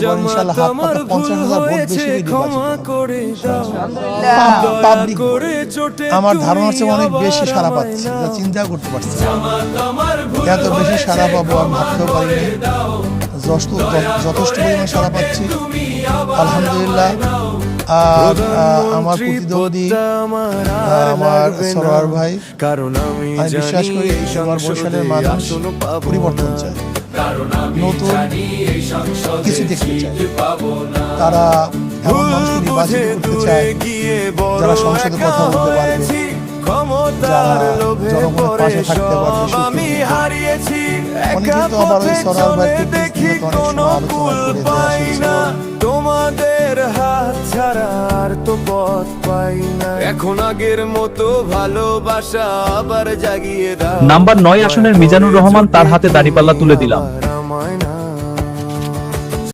এবার ইনশাআল্লাহ হাত পাখা 50,000 ভোট বেশি পাবলিক। আমার ধারণা হচ্ছে অনেক বেশি সাড়া পাচ্ছি, যা চিন্তা করতে পারছি এত বেশি সাড়া পাবো আমি ভাবতেও পারিনি। যথেষ্ট পরিমাণ সাড়া পাচ্ছি আলহামদুলিল্লাহ। আর আমার প্রতিদ্বন্দ্বী আমার সরোয়ার ভাই, আমি বিশ্বাস করি আমার বরিশালের মানুষ পরিবর্তন চায়, নতুন কিছু দেখতে চায়। তারা এমন মানুষকে নির্বাচিত করতে চায় যারা সংসদে কথা বলতে পারবে, যারা জনগণের পাশে থাকতে পারবে। অনেকে তো আবার ওই সরোয়ার ভাইকে অনেক সময় আলোচনা করে তোমাদের হাত ছাড়া আর তো পথ পাই না, এখন আগের মতো ভালোবাসা আবার জাগিয়ে দাও। নাম্বার 9 আসনের মিজানুর রহমান, তার হাতে দাড়িপাল্লা তুলে দিলাম।